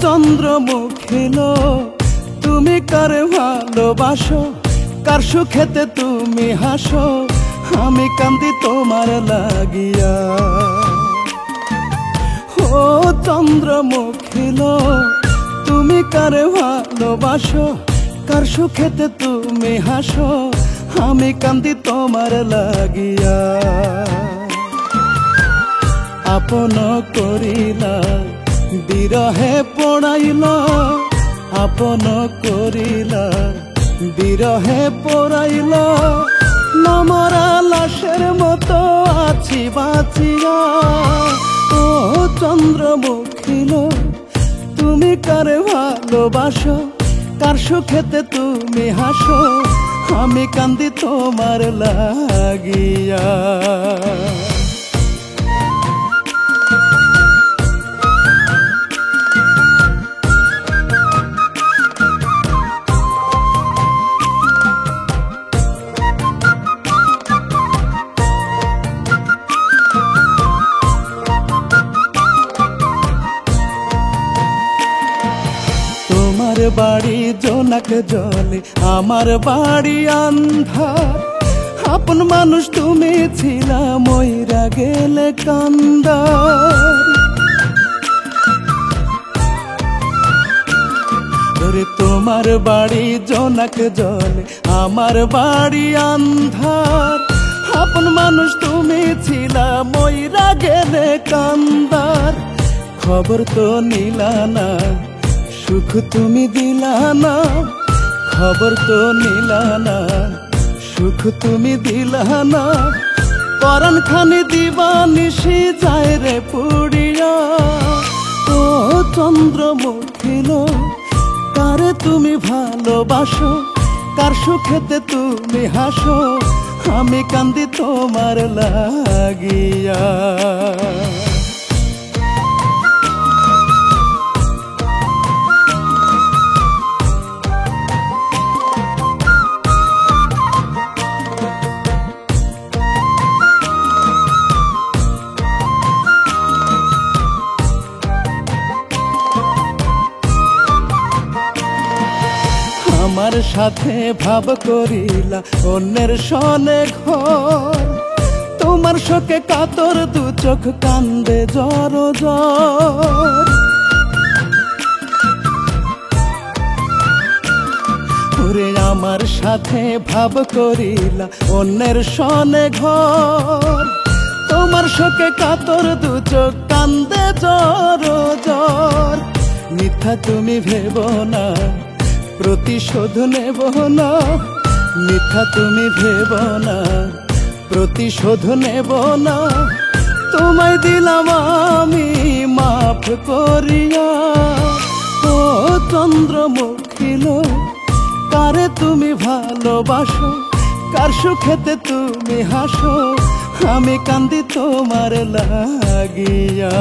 চন্দ্রমুখী তুমি কারে ভালোবাসো, কার সুখেতে তুমি হাসো, আমি কান্দি তোমার লাগিয়া। ও চন্দ্রমুখী তুমি কারে ভালোবাসো, কার সুখেতে তুমি হাসো, আমি কান্দি তোমার লাগিয়া। আপন করিলা বিরহে পড়াইলা, আপন করিলা বিরহে পড়াইলা, নামরা লাশের মতো আছি বাঁচিয়া। ও চন্দ্রমুখী তুমি কারে ভালোবাসো, কার সুখেতে তুমি হাসো, আমি কান্দি তোমার লাগিয়া। তোমার বাড়ি জোনাক জলে, আমার বাড়ি আন্ধার, আপন মানুষ তুমি ছিলা মইরা গেলে কান্দার। ওরে তোমার বাড়ি জোনাক জলে, আমার বাড়ি আন্ধার, আপন মানুষ তুমি ছিলা মইরা গেলে কান্দার। খবর তো নিলা না, সুখ তুমি দিলা না, খবর তো নিলা না, সুখ তুমি দিলা না, পরাণ খানি দিবানিশি যায় রে পুড়িয়া। ও চন্দ্রমুখী কারে তুমি ভালোবাসো, কার সুখেতে তুমি হাসো, আমি কান্দি তোমার লাগিয়া। আমার সাথে ভাব করিলা অন্যের সনে ঘর, তোমার শোকে কাতর দু চোখ কান্দে জর জর। ওরে আমার সাথে ভাব করিলা অন্যের সনে ঘর, তোমার শোকে কাতর দু চোখ কান্দে জর জর। মিথ্যা তুমি ভেবো না, প্রতিশোধ নেব না, মিথ্যা তুমি ভেব না, প্রতিশোধ নেব না, তোমায় দিলাম আমি মাফ করিয়া। ও চন্দ্রমুখী কারে তুমি ভালোবাসো, কার সুখেতে তুমি হাসো, আমি কান্দি তোমার লাগিয়া।